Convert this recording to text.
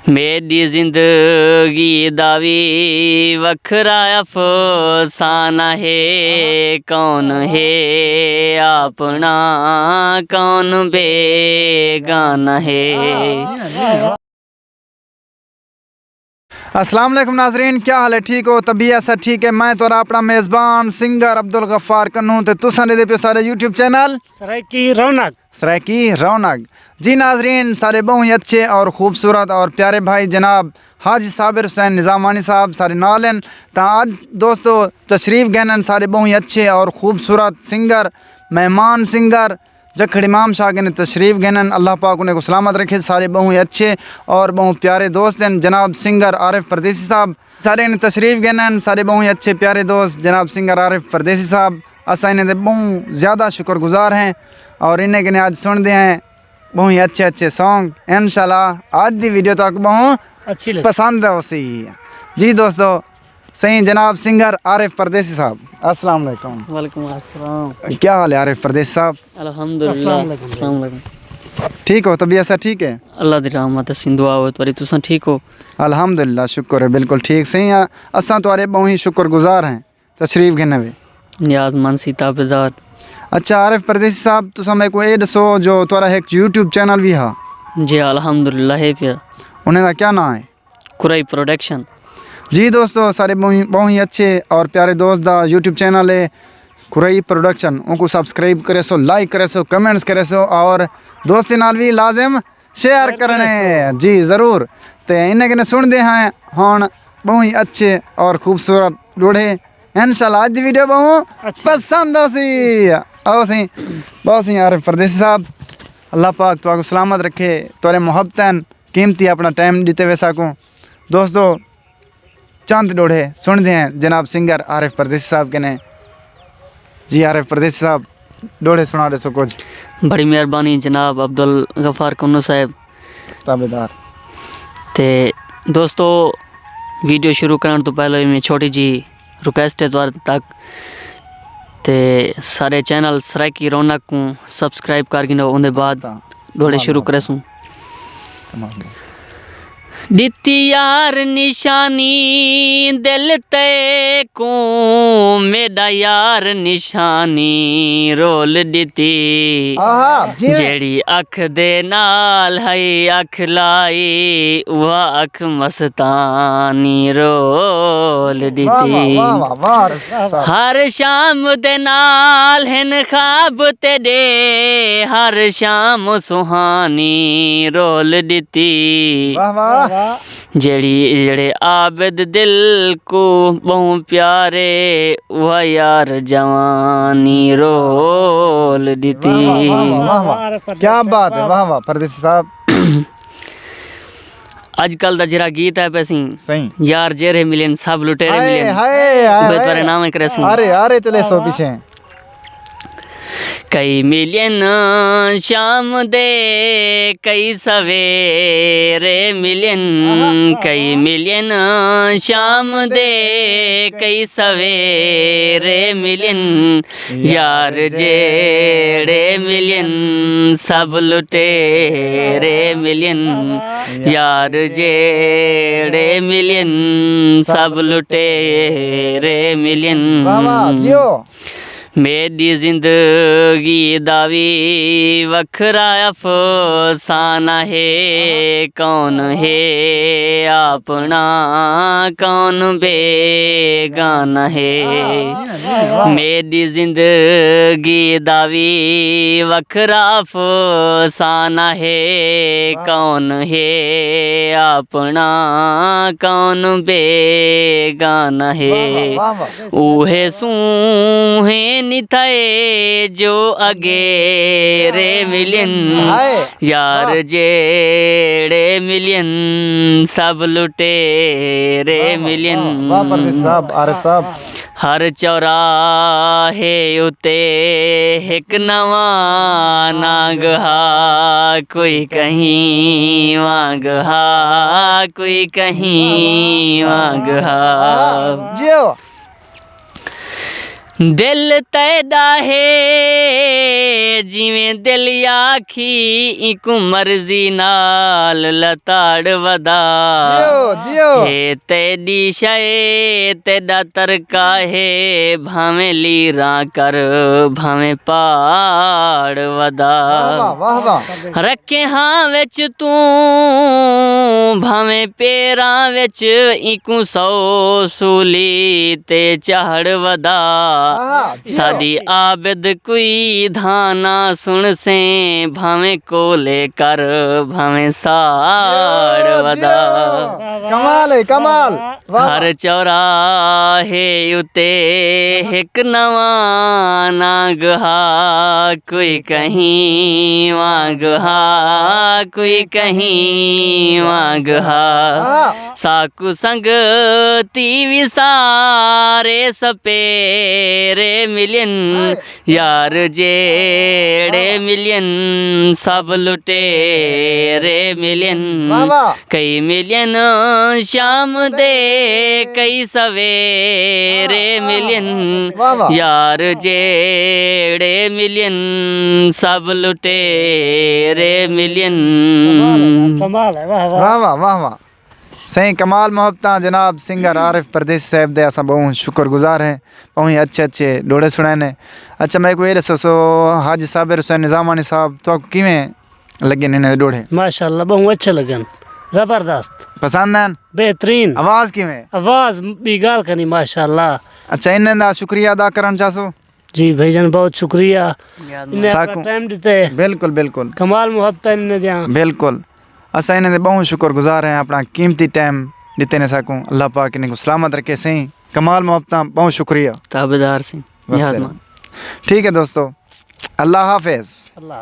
मेरी जिंदगी दा वी वखरा अफसाना है। कौन है अपना कौन बेगाना है। अस्सलाम वालेकुम नाजरीन, क्या हाल है? ठीक हो? तबीयत सब ठीक है? मैं तो अपना मेज़बान सिंगर अब्दुल गफ्फार कन्नू ते तुसां दे पे सारे यूट्यूब चैनल सरायकी रौनक। जी नाजरीन, सारे बहुत ही अच्छे और खूबसूरत और प्यारे भाई जनाब हाजी साबिर हुसैन निज़ामानी साहब सारे नाल हैं। तो आज दोस्तों तशरीफ़ गहनन सारे बहुत ही अच्छे और खूबसूरत सिंगर मेहमान सिंगर जखड़ इमाम शाह के ने तशरीफ़ गहनन। अल्लाह पाक उन्हें को सलामत रखे। सारे बहुत ही अच्छे और बहुत प्यारे दोस्त हैं जनाब सिंगर आरिफ परदेसी साहब सारे ने तशरीफ़ गहनन। सारे बहुत ही अच्छे प्यारे दोस्त जनाब सिंगर आरिफ परदेसी साहब असा इन्हें बहुत ज़्यादा शुक्रगुजार हैं और इन्हें के आज सुनते हैं बहुत ही अच्छे अच्छे सॉन्ग। इंशाल्लाह आज की वीडियो तक बहुत अच्छी पसंद है उसी। जी दोस्तों सही जनाब सिंगर आरिफ परदेसी साहब अस्सलाम वालेकुम। वालेकुम अस्सलाम। क्या हाल है आरिफ परदेसी साहब? अल्हम्दुलिल्लाह। अस्सलाम वालेकुम। ठीक हो? तबीयत सब ठीक है? अल्लाह दी रहमत है दुआ हो तोरी तुसां ठीक हो? अल्हम्दुलिल्लाह शुक्र है बिल्कुल ठीक सही है। असा तुम्हारे बहुत ही शुक्रगुजार हैं तशरीफ़ गिने वे नियाज़मंद सी ताबेदार। अच्छा आरिफ परदेसी साहब तुसा मेरे को ये दसो जो तुम्हारा एक यूट्यूब चैनल भी है जी अल्हम्दुलिल्लाह है पिया। उन्हें का क्या नाम है? कुरई प्रोडक्शन। जी दोस्तों सारे बहुत ही अच्छे और प्यारे दोस्त दा यूट्यूब चैनल है कुरई प्रोडक्शन। उनको सब्सक्राइब करे सो, लाइक करे सो, कमेंट्स करे सो और दोस्ती नाल भी लाजिम शेयर करने। जी ज़रूर। तो इन्हें कने सुनते हैं हम बहुत ही अच्छे और खूबसूरत लोढ़े। इंशाल्लाह आज की वीडियो बहुत पसंद आसी आओ सी बहुत सी आरिफ परदेसी साहब अल्लाह पाक तो सलामत रखे तोरे मोहब्बतन कीमती अपना टाइम देते हुए सकूँ। दोस्तों चंद डोढ़े सुनते हैं जनाब सिंगर आरिफ परदेसी साहब के ने। जी आरिफ परदेसी साहब डोढ़े सुना दे सो कुछ। बड़ी मेहरबानी जनाब अब्दुल गफ्फार कन्नू साहब ताबेदार। ते दोस्तों वीडियो शुरू करने तो पहले मैं छोटी जी रिक्वेस्ट है तुहाडे तक ते सारे चैनल सरायकी रौनक को सब्सक्राइब कर गिनो उनके बाद डोढ़े शुरू करे सूँ। दिती यार निशानी दिल ते को मेरा यार निशानी रोल दिती जेड़ी अख दे नाल है अख लाई वह अख मस्तानी रोल दिती हर शाम दे नाल हिन खाब तेरे हर शाम सुहानी रोल दिती जेड़े आबिद दिल को बहु प्यारे वह यार जवानी रोल दीती। क्या बात है, वाह वाह परदेसी साहब। आजकल दा जरा गीत है पैसी सही यार जेरे मिलन सब लुटेरे मिलन बेतरे नाम करे सी। अरे अरे चले सो पीछे कई मिलन शाम दे कई सवेरे मिलन कई मिलन शाम दे कई सवेरे मिलन यार जेड़े मिलन सब लुटेरे मिलन यार जेड़े मिलन सब लुटेरे मिलन। मेरी जिंदगी दा वी वखरा अफसाना है। कौन है अपना कौन बेगाना है। मेरी जिंदगी दा वी वखरा अफसाना है। कौन है अपना कौन बेगाना है। ऊहे सूहे निथाए जो अगेरे मिलन यार जेड़े मिलन सब लुटेरे मिलन। हर चौराहे उते एक नवा नागहा कोई कहीं वागहा कोई कहीं वागहा। दिल तैदा है जिवें दिल आखी इकू मर्जी नाल लताड़ वदा जियो हे तेडी शय तेदा तरका है भावें लीरा कर भावें पाड़ वदा वाह वाह रखे हाँ विच तू भावें पेरां विच इकू सौ सूली ते चढ़ वदा साडी आबिद कोई धाना सुन से भावें कोले कर भावें साड़ वदा कमाल है कमाल हर चौराहे उते हिक नवा नाग हा कोई कहीं वांग हा कोई कहीं वांग हा साकु संग तीवी सारे सपेरे मिलियन यार जेड़े मिलियन सब लुटेरे मिलियन कई मिलियन शाम दे कई सवेरे मिलियन यार जेड़े मिलियन सब लुटेरे मिलियन कमाल है वाह वाह वाह वाह वाह वाह सही कमाल मोहब्बत जनाब सिंगर आरिफ परदेसी साहब दे असां बहुत शुक्रगुजार हैं बहुत अच्छे अच्छे डोड़े सुनाने। अच्छा मैं कोई दसो सो हाजी साबिर हुसैन निजामानी साहब तो किवें लगे ने डोड़े? माशाल्लाह बहुत अच्छे लगन जबरदस्त पसंद हैं बेहतरीन आवाज किवें? आवाज भी गाल करनी माशाल्लाह। अच्छा इन्हें दा शुक्रिया अदा करना चाहसो? जी भाईजान बहुत शुक्रिया इन्हें साकू। अपना टाइम दिते बिल्कुल बिल्कुल कमाल मोहब्बत इन्हें दिया बिल्कुल असां इन्हें बहुत शुक्रगुजार हैं अपना कीमती टाइम दिते ने साकू अल्लाह पाक इन्हें को सलामत रखे। सही कमाल मोहब्बत बहुत शुक्रिया ताबेदार सिंह ठीक है दोस्तों अल्लाह हाफिज। अल्लाह